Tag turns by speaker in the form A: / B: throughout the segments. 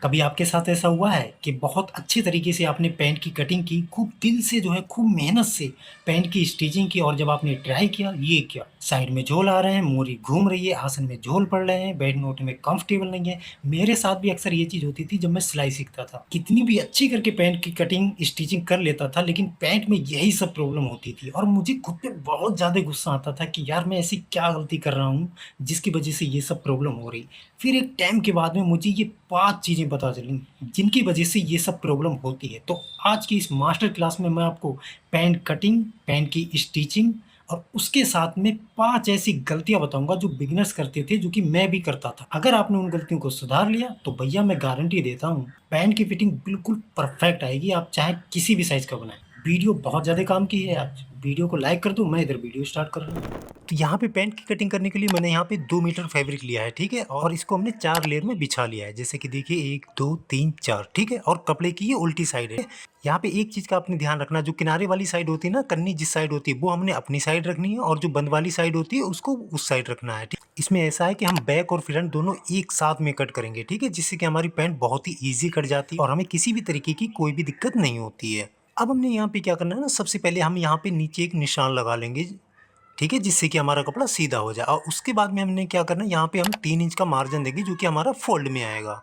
A: कभी आपके साथ ऐसा हुआ है कि बहुत अच्छे तरीके से आपने पैंट की कटिंग की, खूब दिल से जो है खूब मेहनत से पैंट की स्टिचिंग की और जब आपने ट्राई किया, ये क्या साइड में झोल आ रहे हैं, मोरी घूम रही है, आसन में झोल पड़ रहे हैं, बैठने में कंफर्टेबल नहीं है। मेरे साथ भी अक्सर ये चीज़ होती थी जब मैं सिलाई सीखता था। कितनी भी अच्छी करके पैंट की कटिंग, स्टिचिंग कर लेता था, लेकिन पैंट में यही सब प्रॉब्लम होती थी और मुझे खुद पे बहुत ज़्यादा गुस्सा आता था कि यार मैं ऐसी क्या गलती कर रहा हूँ, जिसकी वजह से ये सब प्रॉब्लम हो रही। फिर एक टाइम के बाद में मुझे ये 5 चीज़ें पता चलीं, जिनकी वजह से ये सब प्रॉब्लम होती है। तो आज की इस मास्टर क्लास में मैं आपको पैंट कटिंग, पैंट की स्टिचिंग और उसके साथ में 5 ऐसी गलतियाँ बताऊँगा जो बिगिनर्स करते थे, जो कि मैं भी करता था। अगर आपने उन गलतियों को सुधार लिया, तो भैया मैं गारंटी देता हूँ, पैंट की फिटिंग बिल्कुल परफेक्ट आएगी, आप चाहे किसी भी साइज़ का बनाएँ। वीडियो बहुत ज़्यादा काम की है आज। वीडियो को लाइक कर दो, मैं इधर वीडियो स्टार्ट कर रहा हूँ। तो यहाँ पे पैंट की कटिंग करने के लिए मैंने यहाँ पे 2 मीटर फैब्रिक लिया है, ठीक है? और इसको हमने 4 लेयर में बिछा लिया है। जैसे कि देखिए 1, 2, 3, 4, ठीक है? और कपड़े की ये उल्टी साइड है। यहाँ पे एक चीज़ का आपने ध्यान रखना, जो किनारे वाली साइड होती है ना, कन्नी जिस साइड होती है, वो हमने अपनी साइड रखनी है और जो बंद वाली साइड होती है, उसको उस साइड रखना है, ठीक? इसमें ऐसा है कि हम बैक और फ्रंट दोनों एक साथ में कट करेंगे, ठीक है? जिससे कि हमारी पैंट बहुत ही ईज़ी कट जाती है और हमें किसी भी तरीके की कोई भी दिक्कत नहीं होती है। अब हमने यहाँ पे क्या करना है ना, सबसे पहले हम यहाँ पे नीचे एक निशान लगा लेंगे, ठीक है? जिससे कि हमारा कपड़ा सीधा हो जाए और उसके बाद में हमने क्या करना है, यहाँ पे हम 3 इंच का मार्जिन देंगे जो कि हमारा फ़ोल्ड में आएगा।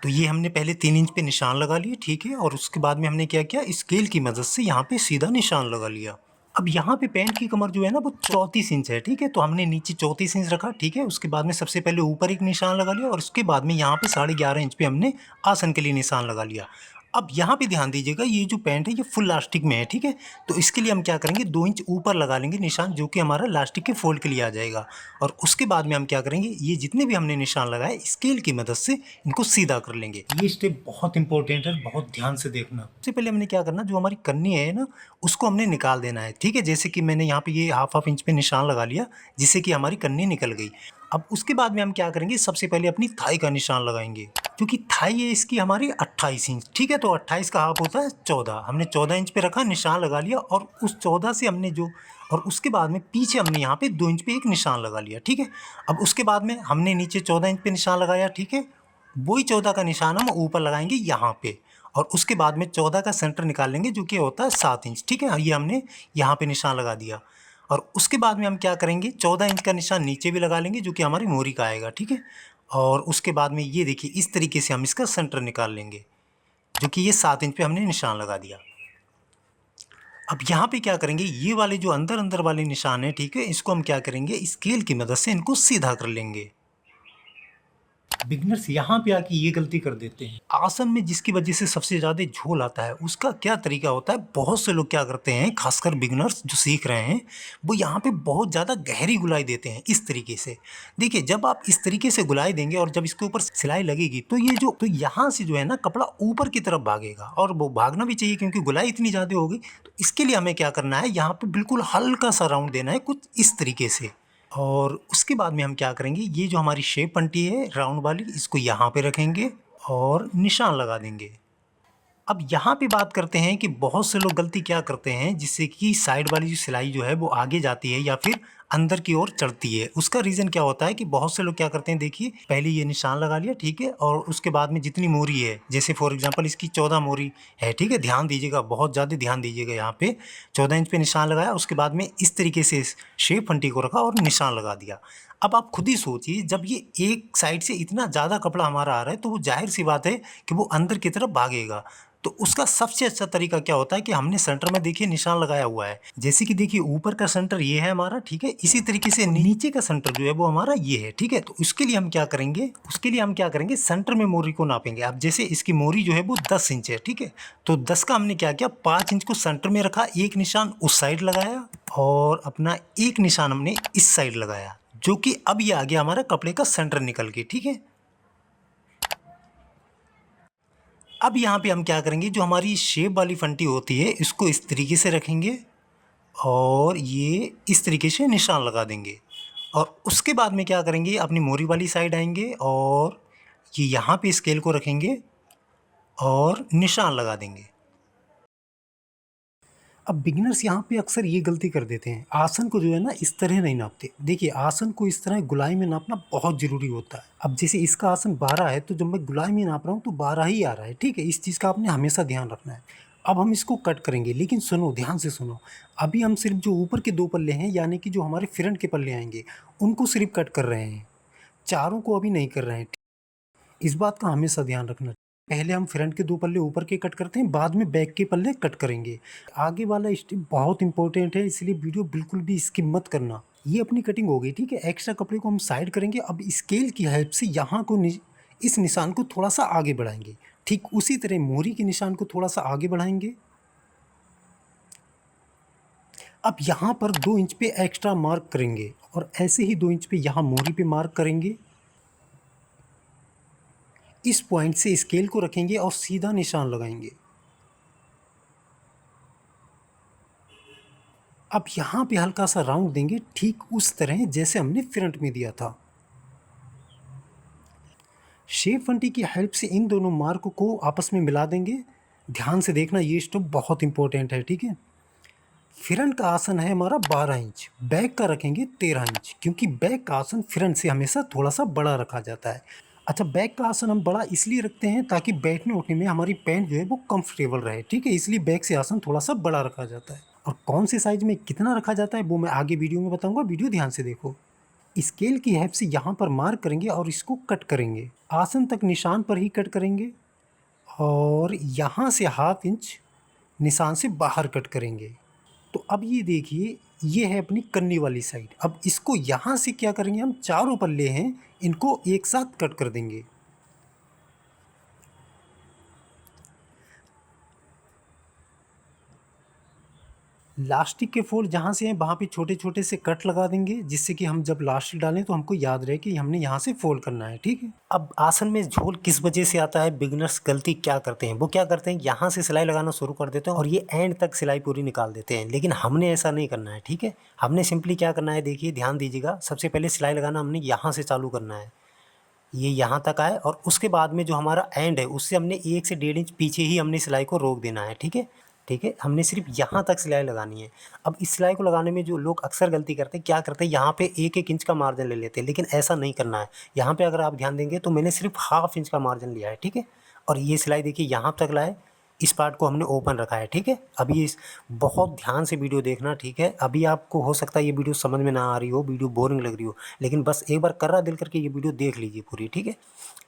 A: तो ये हमने पहले 3 इंच पे निशान लगा लिए, ठीक है? और उसके बाद में हमने क्या किया, स्केल की मदद से यहाँ पे सीधा निशान लगा लिया। अब यहाँ पे पैंट की कमर जो है ना, वो 34 इंच है, ठीक है? तो हमने नीचे 34 इंच रखा, ठीक है? उसके बाद में सबसे पहले ऊपर एक निशान लगा लिया और उसके बाद में यहाँ पे 11.5 इंच पे हमने आसन के लिए निशान लगा लिया। अब यहाँ पे ध्यान दीजिएगा, ये जो पैंट है ये फुल लास्टिक में है, ठीक है? तो इसके लिए हम क्या करेंगे, 2 इंच ऊपर लगा लेंगे निशान, जो कि हमारा लास्टिक के फोल्ड के लिए आ जाएगा। और उसके बाद में हम क्या करेंगे, ये जितने भी हमने निशान लगाए, स्केल की मदद से इनको सीधा कर लेंगे। ये स्टेप बहुत इंपॉर्टेंट है, बहुत ध्यान से देखना। सबसे पहले हमने क्या करना, जो हमारी कन्नी है ना, उसको हमने निकाल देना है, ठीक है? जैसे कि मैंने यहाँ पे ये हाफ इंच पे निशान लगा लिया, जिससे कि हमारी कन्नी निकल गई। अब उसके बाद में हम क्या करेंगे, सबसे पहले अपनी थाई का निशान लगाएंगे, क्योंकि थाई है इसकी हमारी 28 इंच, ठीक है? तो 28 का हाफ होता है 14। हमने 14 इंच पे रखा, निशान लगा लिया और उस 14 से हमने जो, और उसके बाद में पीछे हमने यहाँ पे 2 इंच पे एक निशान लगा लिया, ठीक है? अब उसके बाद में हमने नीचे 14 इंच पे निशान लगाया, ठीक है? वही 14 का निशान हम ऊपर लगाएंगे यहाँ पे और उसके बाद में 14 का सेंटर निकाल लेंगे, जो कि होता है 7 इंच, ठीक है? ये हमने यहाँ पे निशान लगा दिया और उसके बाद में हम क्या करेंगे, 14 इंच का निशान नीचे भी लगा लेंगे, जो कि हमारी मोरी का आएगा, ठीक है? और उसके बाद में ये देखिए, इस तरीके से हम इसका सेंटर निकाल लेंगे, जो कि ये 7 इंच पे हमने निशान लगा दिया। अब यहाँ पे क्या करेंगे, ये वाले जो अंदर अंदर वाले निशान है, ठीक है? इसको हम क्या करेंगे, स्केल की मदद से इनको सीधा कर लेंगे। बिगिनर्स यहाँ पे आके ये गलती कर देते हैं, आसन में जिसकी वजह से सबसे ज़्यादा झोल आता है, उसका क्या तरीका होता है, बहुत से लोग क्या करते हैं, खासकर बिगिनर्स जो सीख रहे हैं, वो यहाँ पे बहुत ज़्यादा गहरी गुलाई देते हैं इस तरीके से। देखिए, जब आप इस तरीके से गुलाई देंगे और जब इसके ऊपर सिलाई लगेगी, तो ये जो, तो यहाँ से जो है ना, कपड़ा ऊपर की तरफ भागेगा और वो भागना भी चाहिए, क्योंकि गुलाई इतनी ज़्यादा होगी। तो इसके लिए हमें क्या करना है, यहाँ पे बिल्कुल हल्का सा राउंड देना है, कुछ इस तरीके से। और उसके बाद में हम क्या करेंगे, ये जो हमारी शेप पट्टी है राउंड वाली, इसको यहाँ पे रखेंगे और निशान लगा देंगे। अब यहाँ पे बात करते हैं कि बहुत से लोग गलती क्या करते हैं, जिससे कि साइड वाली जो सिलाई जो है वो आगे जाती है या फिर अंदर की ओर चढ़ती है। उसका रीज़न क्या होता है कि बहुत से लोग क्या करते हैं, देखिए पहले ये निशान लगा लिया, ठीक है? और उसके बाद में जितनी मोरी है, जैसे फॉर एग्जांपल इसकी 14 मोरी है, ठीक है? ध्यान दीजिएगा, बहुत ज़्यादा ध्यान दीजिएगा। यहाँ पे 14 इंच पे निशान लगाया, उसके बाद में इस तरीके से शेप फंटी को रखा और निशान लगा दिया। अब आप खुद ही सोचिए, जब ये एक साइड से इतना ज़्यादा कपड़ा हमारा आ रहा है, तो वो जाहिर सी बात है कि वो अंदर की तरफ भागेगा। तो उसका सबसे अच्छा तरीका क्या होता है कि हमने सेंटर में देखिए निशान लगाया हुआ है, जैसे कि देखिए ऊपर का सेंटर ये है हमारा, ठीक है? इसी तरीके से नीचे का सेंटर जो है वो हमारा ये है, ठीक है? तो उसके लिए हम क्या करेंगे, सेंटर में मोरी को नापेंगे। अब जैसे इसकी मोरी जो है वो 10 इंच है, ठीक है? तो 10 का हमने क्या किया, 5 इंच को सेंटर में रखा, एक निशान उस साइड लगाया और अपना एक निशान हमने इस साइड लगाया, जो कि अब ये आ गया हमारा कपड़े का सेंटर निकल के, ठीक है? अब यहाँ पे हम क्या करेंगे, जो हमारी शेप वाली फंटी होती है, इसको इस तरीके से रखेंगे और ये इस तरीके से निशान लगा देंगे और उसके बाद में क्या करेंगे, अपनी मोरी वाली साइड आएंगे और ये यहाँ पे स्केल को रखेंगे और निशान लगा देंगे। अब बिगिनर्स यहाँ पे अक्सर ये गलती कर देते हैं, आसन को जो है ना इस तरह नहीं नापते। देखिए आसन को इस तरह गुलाई में नापना बहुत ज़रूरी होता है। अब जैसे इसका आसन 12 है तो जब मैं गुलाई में नाप रहा हूँ तो 12 ही आ रहा है, ठीक है। इस चीज़ का आपने हमेशा ध्यान रखना है। अब हम इसको कट करेंगे, लेकिन सुनो, ध्यान से सुनो। अभी हम सिर्फ जो ऊपर के 2 पल्ले हैं, यानी कि जो हमारे फ्रंट के पल्ले आएंगे, उनको सिर्फ कट कर रहे हैं, चारों को अभी नहीं कर रहे हैं। इस बात का हमेशा ध्यान रखना। पहले हम फ्रंट के 2 पल्ले ऊपर के कट करते हैं, बाद में बैक के पल्ले कट करेंगे। आगे वाला स्टेप बहुत इंपॉर्टेंट है, इसलिए वीडियो बिल्कुल भी स्किप मत करना। ये अपनी कटिंग हो गई, ठीक है। एक्स्ट्रा कपड़े को हम साइड करेंगे। अब स्केल की हेल्प से यहाँ को इस निशान को थोड़ा सा आगे बढ़ाएंगे। ठीक उसी तरह मोहरी के निशान को थोड़ा सा आगे बढ़ाएंगे। अब यहाँ पर 2 इंच पे एक्स्ट्रा मार्क करेंगे और ऐसे ही 2 इंच पे यहाँ मोहरी पे मार्क करेंगे। इस पॉइंट से स्केल को रखेंगे और सीधा निशान लगाएंगे। अब यहाँ पे हल्का सा राउंड देंगे, ठीक उस तरह जैसे हमने फ्रंट में दिया था। शेप फंटी की हेल्प से इन दोनों मार्क को आपस में मिला देंगे। ध्यान से देखना, ये स्टेप बहुत इंपॉर्टेंट है, ठीक है। फ्रंट का आसन है हमारा 12 इंच, बैक का रखेंगे 13 इंच, क्योंकि बैक का आसन फ्रंट से हमेशा थोड़ा सा बड़ा रखा जाता है। अच्छा, बैक का आसन हम बड़ा इसलिए रखते हैं ताकि बैठने उठने में हमारी पैंट जो है वो कंफर्टेबल रहे, ठीक है। इसलिए बैक से आसन थोड़ा सा बड़ा रखा जाता है। और कौन से साइज में कितना रखा जाता है वो मैं आगे वीडियो में बताऊंगा, वीडियो ध्यान से देखो। स्केल की हेल्प से यहाँ पर मार्क करेंगे और इसको कट करेंगे। आसन तक निशान पर ही कट करेंगे और यहाँ से ½ इंच निशान से बाहर कट करेंगे। तो अब ये देखिए, ये है अपनी कन्नी वाली साइड। अब इसको यहाँ से क्या करेंगे, हम चारों पल्ले हैं इनको एक साथ कट कर देंगे। लास्टिक के फोल्ड जहाँ से हैं वहाँ पे छोटे छोटे से कट लगा देंगे, जिससे कि हम जब लास्टिक डालें तो हमको याद रहे कि हमने यहाँ से फोल्ड करना है, ठीक है। अब आसन में झोल किस वजह से आता है, बिगिनर्स गलती क्या करते हैं, वो क्या करते हैं, यहाँ से सिलाई लगाना शुरू कर देते हैं और ये एंड तक सिलाई पूरी निकाल देते हैं। लेकिन हमने ऐसा नहीं करना है, ठीक है। हमने सिंपली क्या करना है, देखिए ध्यान दीजिएगा। सबसे पहले सिलाई लगाना हमने यहाँ से चालू करना है, ये यहाँ तक आए और उसके बाद में जो हमारा एंड है उससे हमने 1 से 1.5 इंच पीछे ही हमने सिलाई को रोक देना है, ठीक है। ठीक है, हमने सिर्फ यहाँ तक सिलाई लगानी है। अब इस सिलाई को लगाने में जो लोग अक्सर गलती करते हैं, क्या करते हैं, यहाँ पे 1-1 इंच का मार्जिन ले लेते हैं, लेकिन ऐसा नहीं करना है। यहाँ पे अगर आप ध्यान देंगे तो मैंने सिर्फ ½ इंच का मार्जिन लिया है, ठीक है। और ये सिलाई देखिए यहाँ तक लाए, इस पार्ट को हमने ओपन रखा है, ठीक है। अभी इस बहुत ध्यान से वीडियो देखना, ठीक है। अभी आपको हो सकता है ये वीडियो समझ में ना आ रही हो, वीडियो बोरिंग लग रही हो, लेकिन बस एक बार कर्रा दिल करके ये वीडियो देख लीजिए पूरी, ठीक है।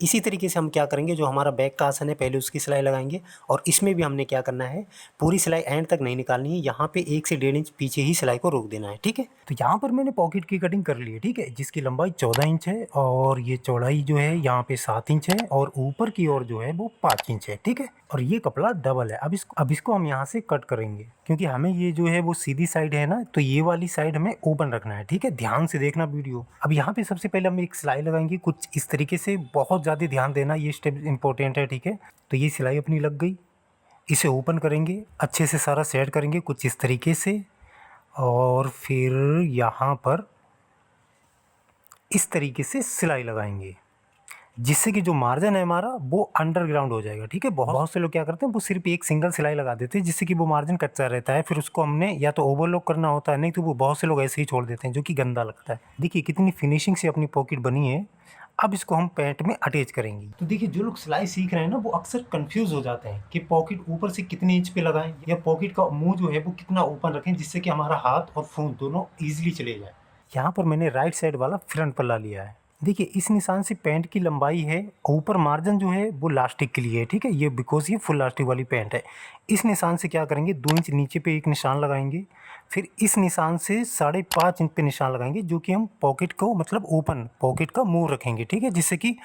A: इसी तरीके से हम क्या करेंगे, जो हमारा बैक का आसन है पहले उसकी सिलाई लगाएंगे और इसमें भी हमने क्या करना है, पूरी सिलाई एंड तक नहीं निकालनी है, यहाँ पे 1 से 1.5 इंच पीछे ही सिलाई को रोक देना है, ठीक है। तो यहाँ पर मैंने पॉकेट की कटिंग कर ली है, ठीक है, जिसकी लंबाई 14 इंच है और ये चौड़ाई जो है यहाँ पे 7 इंच है और ऊपर की ओर जो है वो 5 इंच है, ठीक है। और ये कपड़ा डबल है। अब इसको हम यहाँ से कट करेंगे, क्योंकि हमें ये जो है वो सीधी साइड है ना, तो ये वाली साइड हमें ओपन रखना है, ठीक है। ध्यान से देखना वीडियो। अब यहाँ पे सबसे पहले हम एक सिलाई लगाएंगे कुछ इस तरीके से, बहुत ज़्यादा ध्यान देना, ये स्टेप इंपॉर्टेंट है, ठीक है। तो ये सिलाई अपनी लग गई, इसे ओपन करेंगे, अच्छे से सारा सेट करेंगे कुछ इस तरीके से और फिर यहाँ पर इस तरीके से सिलाई लगाएंगे, जिससे कि जो मार्जिन है हमारा वो अंडरग्राउंड हो जाएगा, ठीक है। बहुत से लोग क्या करते हैं, वो सिर्फ एक सिंगल सिलाई लगा देते हैं, जिससे कि वो मार्जिन कच्चा रहता है, फिर उसको हमने या तो ओवरलॉक करना होता है, नहीं तो वो बहुत से लोग ऐसे ही छोड़ देते हैं, जो कि गंदा लगता है। देखिए कितनी फिनिशिंग से अपनी पॉकेट बनी है। अब इसको हम पैंट में अटैच करेंगे। तो देखिए जो लोग सिलाई सीख रहे हैं ना, वो अक्सर कंफ्यूज हो जाते हैं कि पॉकेट ऊपर से कितने इंच पे लगाएं या पॉकेट का मुंह जो है वो कितना ओपन रखें, जिससे कि हमारा हाथ और फोन दोनों ईजिली चले जाए। यहाँ पर मैंने राइट साइड वाला फ्रंट पल्ला लिया है। देखिए इस निशान से पैंट की लंबाई है, ऊपर मार्जिन जो है वो लास्टिक के लिए है, ठीक है। ये बिकॉज ये फुल लास्टिक वाली पैंट है। इस निशान से क्या करेंगे, 2 इंच नीचे पे एक निशान लगाएंगे, फिर इस निशान से 5.5 इंच पे निशान लगाएंगे, जो कि हम पॉकेट को मतलब ओपन पॉकेट का मुंह रखेंगे, ठीक है। जिससे कि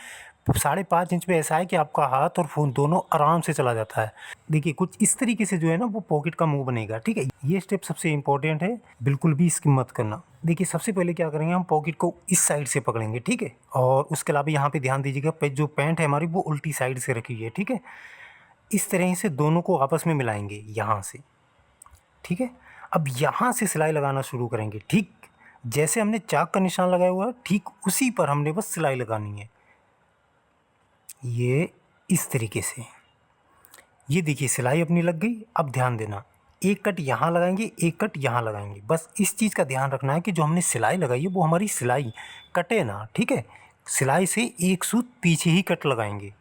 A: 5.5 इंच पे ऐसा है कि आपका हाथ और फोन दोनों आराम से चला जाता है। देखिए कुछ इस तरीके से जो है ना वो पॉकेट का मुंह बनेगा, ठीक है। ये स्टेप सबसे इंपॉर्टेंट है, बिल्कुल भी स्किप मत करना। देखिए सबसे पहले क्या करेंगे, हम पॉकेट को इस साइड से पकड़ेंगे, ठीक है। और उसके अलावा यहाँ पे ध्यान दीजिएगा, जो पैंट है हमारी वो उल्टी साइड से रखी है, ठीक है। इस तरह से दोनों को आपस में मिलाएंगे यहाँ से, ठीक है। अब यहाँ से सिलाई लगाना शुरू करेंगे, ठीक जैसे हमने चाक का निशान लगाया हुआ है, ठीक उसी पर हमने बस सिलाई लगानी है, ये इस तरीके से। ये देखिए सिलाई अपनी लग गई। अब ध्यान देना, एक कट यहाँ लगाएंगे, एक कट यहाँ लगाएंगे। बस इस चीज़ का ध्यान रखना है कि जो हमने सिलाई लगाई है वो हमारी सिलाई कटे ना, ठीक है। सिलाई से एक सूत पीछे ही कट लगाएंगे।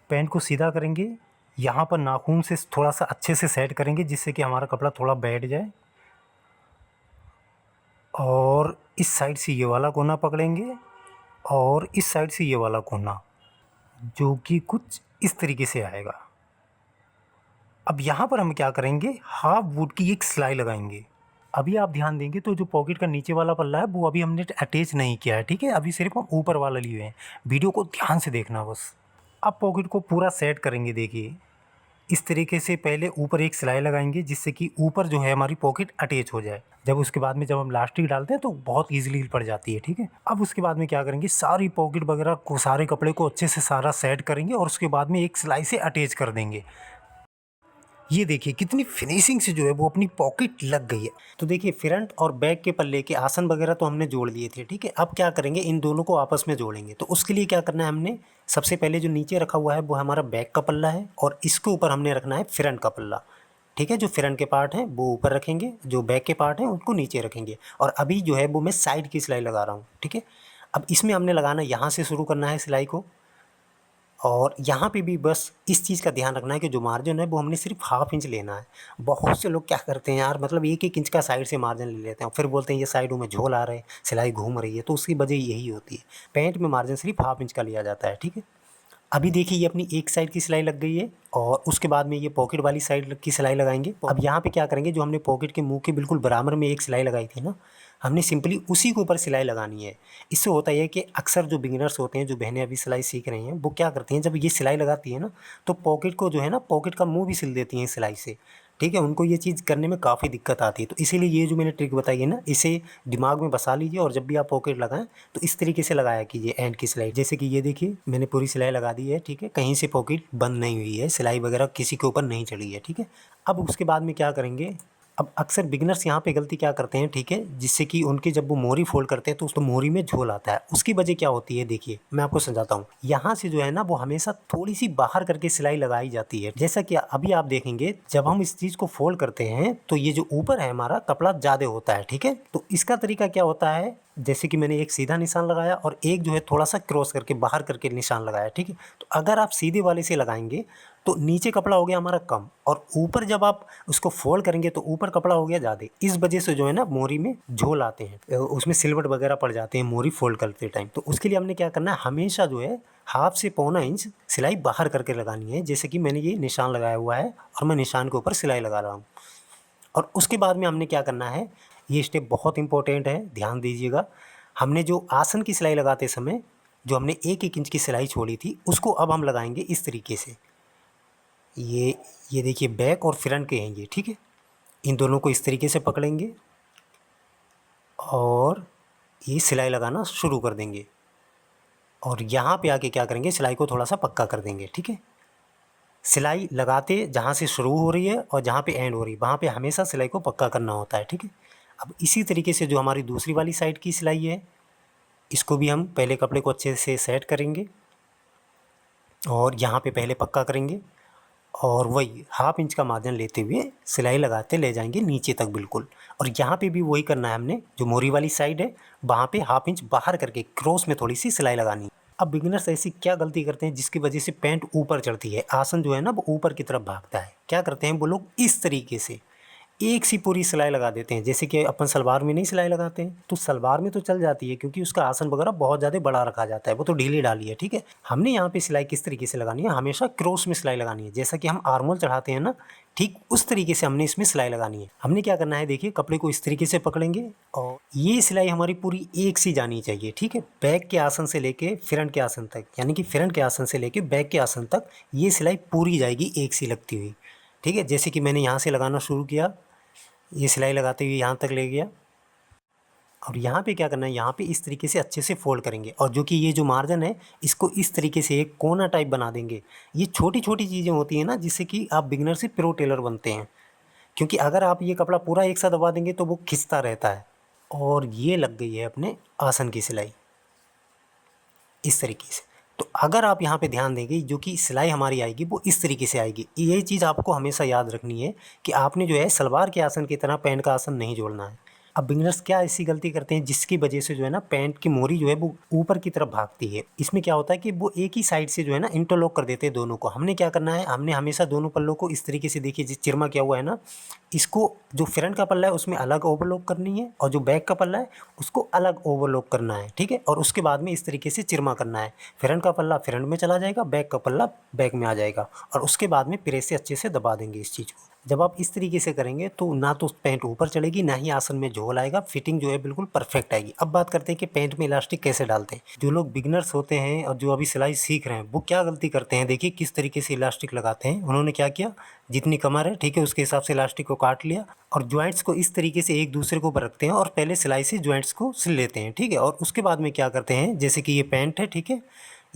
A: पैंट को सीधा करेंगे, यहाँ पर नाखून से थोड़ा सा अच्छे से सेट करेंगे जिससे कि हमारा कपड़ा थोड़ा बैठ जाए। और इस साइड से ये वाला कोना पकड़ेंगे और इस साइड से ये वाला कोना, जो कि कुछ इस तरीके से आएगा। अब यहाँ पर हम क्या करेंगे, हाफ वुड की एक सिलाई लगाएंगे। अभी आप ध्यान देंगे तो जो पॉकेट का नीचे वाला पल्ला है वो अभी हमने अटैच नहीं किया है, ठीक है। अभी सिर्फ हम ऊपर वाला लिए हुए हैं। वीडियो को ध्यान से देखना बस। अब पॉकेट को पूरा सेट करेंगे। देखिए इस तरीके से पहले ऊपर एक सिलाई लगाएंगे जिससे कि ऊपर जो है हमारी पॉकेट अटैच हो जाए। जब उसके बाद में जब हम लास्टिक डालते हैं तो बहुत ईजिली पड़ जाती है, ठीक है। अब उसके बाद में क्या करेंगे, सारी पॉकेट वगैरह को, सारे कपड़े को अच्छे से सारा सेट करेंगे और उसके बाद में एक सिलाई से अटैच कर देंगे। ये देखिए कितनी फिनिशिंग से जो है वो अपनी पॉकेट लग गई है। तो देखिए फ्रंट और बैक के पल्ले के आसन वगैरह तो हमने जोड़ लिए थे, ठीक है। अब क्या करेंगे, इन दोनों को आपस में जोड़ेंगे। तो उसके लिए क्या करना है, हमने सबसे पहले जो नीचे रखा हुआ है वो हमारा बैक का पल्ला है और इसके ऊपर हमने रखना है फ्रंट का पल्ला, ठीक है। जो फ्रंट के पार्ट हैं वो ऊपर रखेंगे, जो बैक के पार्ट हैं उनको नीचे रखेंगे। और अभी जो है वो मैं साइड की सिलाई लगा रहा हूँ, ठीक है। अब इसमें हमने लगाना, यहाँ से शुरू करना है सिलाई को। और यहाँ पे भी बस इस चीज़ का ध्यान रखना है कि जो मार्जिन है वो हमने सिर्फ हाफ इंच लेना है। बहुत से लोग क्या करते हैं यार, मतलब एक एक इंच का साइड से मार्जिन ले लेते हैं, फिर बोलते हैं ये साइडों में झोल आ रहे हैं, सिलाई घूम रही है। तो उसकी वजह यही होती है, पैंट में मार्जिन सिर्फ हाफ इंच का लिया जाता है, ठीक है। अभी देखिए ये अपनी एक साइड की सिलाई लग गई है और उसके बाद में ये पॉकेट वाली साइड की सिलाई लगाएंगे। अब यहाँ पे क्या करेंगे, जो हमने पॉकेट के मुंह के बिल्कुल बराबर में एक सिलाई लगाई थी ना, हमने सिंपली उसी के ऊपर सिलाई लगानी है। इससे होता है कि अक्सर जो बिगिनर्स होते हैं, जो बहनें अभी सिलाई सीख रही हैं, वो क्या करती हैं, जब ये सिलाई लगाती है ना तो पॉकेट को जो है ना, पॉकेट का मुंह भी सिल देती हैं सिलाई से, ठीक है। उनको ये चीज़ करने में काफ़ी दिक्कत आती है। तो इसीलिए ये जो मैंने ट्रिक बताई है ना, इसे दिमाग में बसा लीजिए और जब भी आप पॉकेट लगाएं तो इस तरीके से लगाया कीजिए एंड की सिलाई। जैसे कि ये देखिए मैंने पूरी सिलाई लगा दी है, ठीक है। कहीं से पॉकेट बंद नहीं हुई है, सिलाई वगैरह किसी के ऊपर नहीं चढ़ी है, ठीक है। अब उसके बाद में क्या करेंगे, अब अक्सर बिगिनर्स यहाँ पे गलती क्या करते हैं, ठीक है, जिससे कि उनके जब वो मोरी फोल्ड करते हैं तो उस मोरी में झोल आता है। उसकी वजह क्या होती है, देखिए मैं आपको समझाता हूँ। यहाँ से जो है ना वो हमेशा थोड़ी सी बाहर करके सिलाई लगाई जाती है। जैसा कि अभी आप देखेंगे जब हम इस चीज़ को फोल्ड करते हैं तो ये जो ऊपर है हमारा कपड़ा ज़्यादा होता है, ठीक है। तो इसका तरीका क्या होता है, जैसे कि मैंने एक सीधा निशान लगाया और एक जो है थोड़ा सा क्रॉस करके बाहर करके निशान लगाया, ठीक है। तो अगर आप सीधे वाले से लगाएंगे तो नीचे कपड़ा हो गया हमारा कम और ऊपर जब आप उसको फोल्ड करेंगे तो ऊपर कपड़ा हो गया ज़्यादा। इस वजह से जो है ना मोरी में झोल आते हैं, उसमें सिलवट वगैरह पड़ जाते हैं मोरी फोल्ड करते टाइम। तो उसके लिए हमने क्या करना है, हमेशा जो है हाफ से पौना इंच सिलाई बाहर करके लगानी है। जैसे कि मैंने ये निशान लगाया हुआ है और मैं निशान के ऊपर सिलाई लगा रहा हूँ। और उसके बाद में हमने क्या करना है, ये स्टेप बहुत इंपॉर्टेंट है, ध्यान दीजिएगा। हमने जो आसन की सिलाई लगाते समय जो हमने एक एक इंच की सिलाई छोड़ी थी उसको अब हम लगाएंगे इस तरीके से। ये देखिए बैक और फ्रंट के हैं ये, ठीक है। इन दोनों को इस तरीके से पकड़ेंगे और ये सिलाई लगाना शुरू कर देंगे और यहाँ पे आके क्या करेंगे, सिलाई को थोड़ा सा पक्का कर देंगे, ठीक है। सिलाई लगाते जहाँ से शुरू हो रही है और जहाँ पे एंड हो रही है वहाँ पे हमेशा सिलाई को पक्का करना होता है, ठीक है। अब इसी तरीके से जो हमारी दूसरी वाली साइड की सिलाई है इसको भी हम पहले कपड़े को अच्छे से सेट करेंगे और यहाँ पे पहले पक्का करेंगे और वही हाफ इंच का मार्जिन लेते हुए सिलाई लगाते ले जाएंगे नीचे तक बिल्कुल। और यहाँ पे भी वही करना है हमने, जो मोरी वाली साइड है वहाँ पे हाफ इंच बाहर करके क्रॉस में थोड़ी सी सिलाई लगानी है। अब बिगिनर्स ऐसी क्या गलती करते हैं जिसकी वजह से पैंट ऊपर चढ़ती है, आसन जो है ना वो ऊपर की तरफ भागता है। क्या करते हैं वो लोग, इस तरीके से एक सी पूरी सिलाई लगा देते हैं। जैसे कि अपन सलवार में नहीं सिलाई लगाते हैं, तो सलवार में तो चल जाती है क्योंकि उसका आसन वगैरह बहुत ज़्यादा बड़ा रखा जाता है, वो तो ढीली डाली है, ठीक है। हमने यहाँ पे सिलाई किस तरीके से लगानी है, हमेशा क्रॉस में सिलाई लगानी है। जैसा कि हम आर्मोल चढ़ाते हैं ना, ठीक उस तरीके से हमने इसमें सिलाई लगानी है। हमने क्या करना है, देखिए कपड़े को इस तरीके से पकड़ेंगे और ये सिलाई हमारी पूरी एक सी जानी चाहिए, ठीक है। बैक के आसन से लेके फ्रंट के आसन तक, यानी कि फ्रंट के आसन से लेके बैक के आसन तक ये सिलाई पूरी जाएगी एक सी लगती हुई, ठीक है। जैसे कि मैंने यहाँ से लगाना शुरू किया, ये सिलाई लगाते हुए यहाँ तक ले गया और यहाँ पे क्या करना है, यहाँ पे इस तरीके से अच्छे से फोल्ड करेंगे और जो कि ये जो मार्जिन है इसको इस तरीके से एक कोना टाइप बना देंगे। ये छोटी छोटी चीज़ें होती हैं ना जिससे कि आप बिगनर से प्रो टेलर बनते हैं, क्योंकि अगर आप ये कपड़ा पूरा एक साथ दबा देंगे तो वो खिंचता रहता है। और ये लग गई है अपने आसन की सिलाई इस तरीके से।
B: तो अगर आप यहाँ पे ध्यान देंगे जो कि सिलाई हमारी आएगी वो इस तरीके से आएगी। ये चीज़ आपको हमेशा याद रखनी है कि आपने जो है सलवार के आसन की तरह पैंट का आसन नहीं जोड़ना है। अब बिगिनर्स क्या ऐसी गलती करते हैं जिसकी वजह से जो है ना पैंट की मोरी जो है वो ऊपर की तरफ भागती है। इसमें क्या होता है कि वो एक ही साइड से जो है ना इंटरलॉक कर देते हैं दोनों को। हमने क्या करना है, हमने हमेशा दोनों पल्लों को इस तरीके से, देखिए जिस चिरमा किया हुआ है ना, इसको जो फ्रंट का पल्ला है उसमें अलग ओवरलॉक करनी है और जो बैक का पल्ला है उसको अलग ओवरलॉक करना है, ठीक है। और उसके बाद में इस तरीके से चिरमा करना है। फ्रंट का पल्ला फ्रंट में चला जाएगा, बैक का पल्ला बैक में आ जाएगा और उसके बाद में प्रेस से अच्छे से दबा देंगे इस चीज़ को। जब आप इस तरीके से करेंगे तो ना तो पैंट ऊपर चढ़ेगी ना ही आसन में झोल आएगा, फिटिंग जो है बिल्कुल परफेक्ट आएगी। अब बात करते हैं कि पैंट में इलास्टिक कैसे डालते हैं। जो लोग बिगनर्स होते हैं और जो अभी सिलाई सीख रहे हैं वो क्या गलती करते हैं, देखिए किस तरीके से इलास्टिक लगाते हैं। उन्होंने क्या किया, जितनी कमर है ठीक है उसके हिसाब से इलास्टिक को काट लिया और जॉइंट्स को इस तरीके से एक दूसरे के ऊपर रखते हैं और पहले सिलाई से जॉइंट्स को सिल लेते हैं, ठीक है। और उसके बाद में क्या करते हैं, जैसे कि ये पैंट है ठीक है,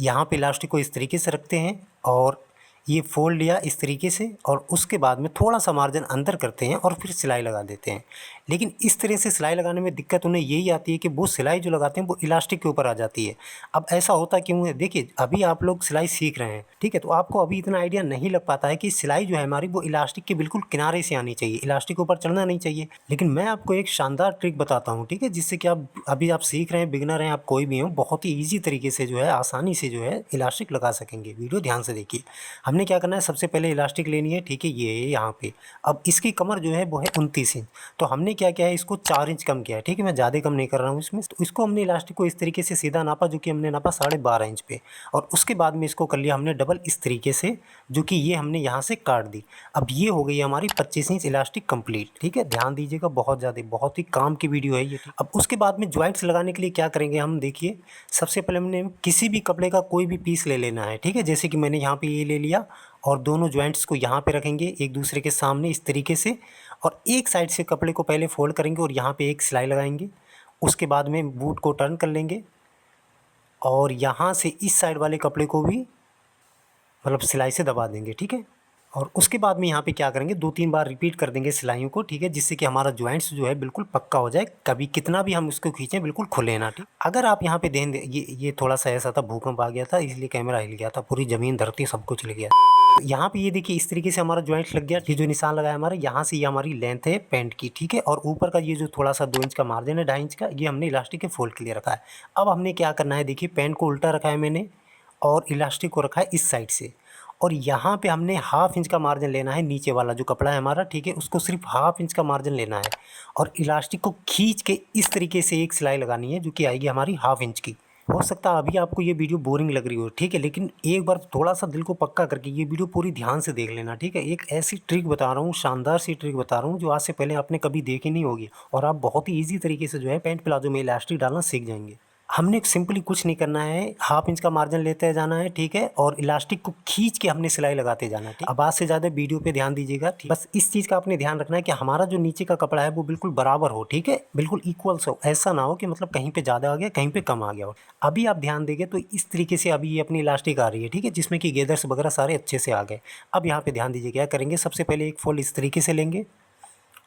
B: यहाँ पे इलास्टिक को इस तरीके से रखते हैं और ये फोल्ड लिया इस तरीके से और उसके बाद में थोड़ा सा मार्जिन अंदर करते हैं और फिर सिलाई लगा देते हैं। लेकिन इस तरह से सिलाई लगाने में दिक्कत उन्हें यही आती है कि वो सिलाई जो लगाते हैं वो इलास्टिक के ऊपर आ जाती है। अब ऐसा होता क्यों है, देखिए अभी आप लोग सिलाई सीख रहे हैं ठीक है, तो आपको अभी इतना आइडिया नहीं लग पाता है कि सिलाई जो है हमारी वो इलास्टिक के बिल्कुल किनारे से आनी चाहिए, इलास्टिक के ऊपर चढ़ना नहीं चाहिए। लेकिन मैं आपको एक शानदार ट्रिक बताता हूँ ठीक है, जिससे कि आप अभी आप सीख रहे हैं, बिगिनर हैं आप कोई भी हो, बहुत ही ईजी तरीके से जो है आसानी से जो है इलास्टिक लगा सकेंगे। वीडियो ध्यान से देखिए। हमने क्या करना है, सबसे पहले इलास्टिक लेनी है ठीक है, ये यहाँ पे। अब इसकी कमर जो है वो है 29 इंच, तो हमने क्या किया है इसको 4 इंच कम किया है ठीक है, मैं ज़्यादा कम नहीं कर रहा हूँ इसमें। तो इसको हमने इलास्टिक को इस तरीके से सीधा नापा जो कि हमने नापा 12.5 इंच पे और उसके बाद में इसको कर लिया हमने डबल इस तरीके से, जो कि ये हमने यहाँ से काट दी। अब ये हो गई हमारी 25 इंच इलास्टिक कंप्लीट, ठीक है। ध्यान दीजिएगा, बहुत ज़्यादा बहुत ही काम की वीडियो है ये। अब उसके बाद में जॉइंट्स लगाने के लिए क्या करेंगे हम, देखिए सबसे पहले हमने किसी भी कपड़े का कोई भी पीस ले लेना है ठीक है, जैसे कि मैंने यहाँ पे ये ले लिया और दोनों जॉइंट्स को यहाँ पे रखेंगे एक दूसरे के सामने इस तरीके से और एक साइड से कपड़े को पहले फोल्ड करेंगे और यहाँ पे एक सिलाई लगाएंगे। उसके बाद में बूट को टर्न कर लेंगे और यहाँ से इस साइड वाले कपड़े को भी मतलब सिलाई से दबा देंगे ठीक है। और उसके बाद में यहाँ पे क्या करेंगे, 2-3 बार रिपीट कर देंगे सिलाइयों को ठीक है, जिससे कि हमारा जॉइंट्स जो है बिल्कुल पक्का हो जाए, कभी कितना भी हम उसको खींचें बिल्कुल खुले ना ठीक। अगर आप यहाँ पे ध्यान दें, ये थोड़ा सा ऐसा था, भूकंप आ गया था इसलिए कैमरा हिल गया था, पूरी ज़मीन धरती सब कुछ हिल गया। यहाँ पे ये देखिए इस तरीके से हमारा जॉइंट लग गया, ये जो निशान लगाया हमारा यहाँ से, ये हमारी लेंथ है पैंट की ठीक है। और ऊपर का ये जो थोड़ा सा 2 इंच का मार्जिन है, 2.5 इंच का, ये हमने इलास्टिक के फोल्ड के लिए रखा है। अब हमने क्या करना है, देखिए पैंट को उल्टा रखा है मैंने और इलास्टिक को रखा है इस साइड से और यहाँ पे हमने 1/2 इंच का मार्जिन लेना है, नीचे वाला जो कपड़ा है हमारा ठीक है उसको सिर्फ 1/2 इंच का मार्जिन लेना है और इलास्टिक को खींच के इस तरीके से एक सिलाई लगानी है जो कि आएगी हमारी 1/2 इंच की। हो सकता है अभी आपको ये वीडियो बोरिंग लग रही हो ठीक है, लेकिन एक बार थोड़ा सा दिल को पक्का करके ये वीडियो पूरी ध्यान से देख लेना ठीक है। एक ऐसी ट्रिक बता रहा हूँ, शानदार सी ट्रिक बता रहा हूँ जो आज से पहले आपने कभी देखी नहीं होगी और आप बहुत ही ईजी तरीके से जो है पैंट प्लाजो में इलास्टिक डालना सीख जाएंगे। हमने सिंपली कुछ नहीं करना है, 1/2 इंच का मार्जिन लेते जाना है ठीक है और इलास्टिक को खींच के हमने सिलाई लगाते जाना है ठीक। आवाज़ से ज़्यादा वीडियो पे ध्यान दीजिएगा ठीक। बस इस चीज़ का आपने ध्यान रखना है कि हमारा जो नीचे का कपड़ा है वो बिल्कुल बराबर हो ठीक है, बिल्कुल इक्वल्स हो, ऐसा ना हो कि मतलब कहीं पे ज़्यादा आ गया कहीं पे कम आ गया हो। अभी आप ध्यान देंगे तो इस तरीके से अभी ये अपनी इलास्टिक आ रही है ठीक है, जिसमें कि गेदर्स वगैरह सारे अच्छे से आ गए। अब यहाँ पे ध्यान दीजिए क्या करेंगे, सबसे पहले एक फोल्ड इस तरीके से लेंगे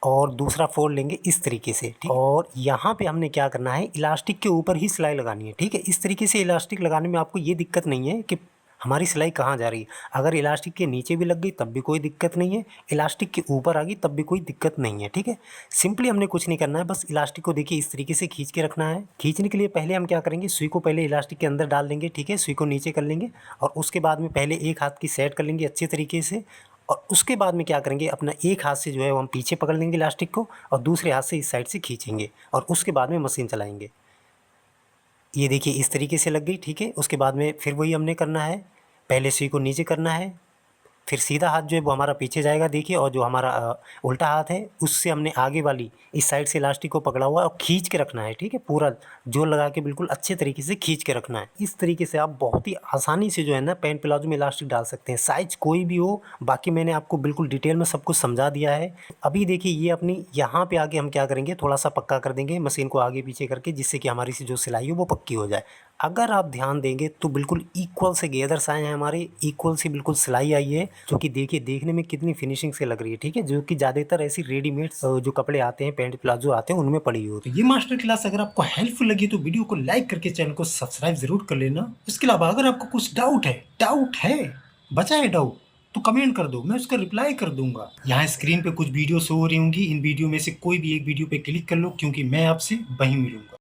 B: और दूसरा फोल्ड लेंगे इस तरीके से ठीक। और यहाँ पे हमने क्या करना है, इलास्टिक के ऊपर ही सिलाई लगानी है ठीक है। इस तरीके से इलास्टिक लगाने में आपको ये दिक्कत नहीं है कि हमारी सिलाई कहाँ जा रही है। अगर इलास्टिक के नीचे भी लग गई तब भी कोई दिक्कत नहीं है, इलास्टिक के ऊपर आ गई तब भी कोई दिक्कत नहीं है ठीक है। सिंपली हमने कुछ नहीं करना है, बस इलास्टिक को देखिए इस तरीके से खींच के रखना है। खींचने के लिए पहले हम क्या करेंगे, सुई को पहले इलास्टिक के अंदर डाल देंगे ठीक है, सुई को नीचे कर लेंगे और उसके बाद में पहले एक हाथ की सेट कर लेंगे अच्छे तरीके से और उसके बाद में क्या करेंगे, अपना एक हाथ से जो है वो हम पीछे पकड़ लेंगे इलास्टिक को और दूसरे हाथ से इस साइड से खींचेंगे और उसके बाद में मशीन चलाएंगे। ये देखिए इस तरीके से लग गई ठीक है। उसके बाद में फिर वही हमने करना है, पहले सुई को नीचे करना है, फिर सीधा हाथ जो है वो हमारा पीछे जाएगा देखिए और जो हमारा उल्टा हाथ है उससे हमने आगे वाली इस साइड से इलास्टिक को पकड़ा हुआ है और खींच के रखना है ठीक है, पूरा जोर लगा के बिल्कुल अच्छे तरीके से खींच के रखना है। इस तरीके से आप बहुत ही आसानी से जो है ना पैंट प्लाजो में इलास्टिक डाल सकते हैं, साइज कोई भी हो। बाकी मैंने आपको बिल्कुल डिटेल में सब कुछ समझा दिया है। अभी देखिए ये अपनी यहाँ पे आगे हम क्या करेंगे, थोड़ा सा पक्का कर देंगे मशीन को आगे पीछे करके, जिससे कि हमारी जो सिलाई हो वो पक्की हो जाए। अगर आप ध्यान देंगे तो बिल्कुल इक्वल से गेदर्स आए हैं हमारे, इक्वल से बिल्कुल सिलाई आई है, जो कि देखिए देखने में कितनी फिनिशिंग से लग रही है, ठीक है, जो कि ज़्यादातर ऐसी रेडीमेड जो कपड़े आते हैं, पैंट प्लाजो आते हैं, उनमें पड़ी होती है।
A: तो ये मास्टर क्लास अगर आपको हेल्पफुल लगी तो वीडियो को लाइक करके चैनल को सब्सक्राइब जरूर कर लेना। उसके अलावा अगर आपको कुछ डाउट है बचा है डाउट, तो कमेंट कर दो, मैं उसका रिप्लाई कर दूंगा। यहाँ स्क्रीन पे कुछ वीडियो शो हो रही होंगी, इन वीडियो में से कोई भी एक वीडियो पे क्लिक कर लो, क्योंकि मैं आपसे वहीं मिलूंगा।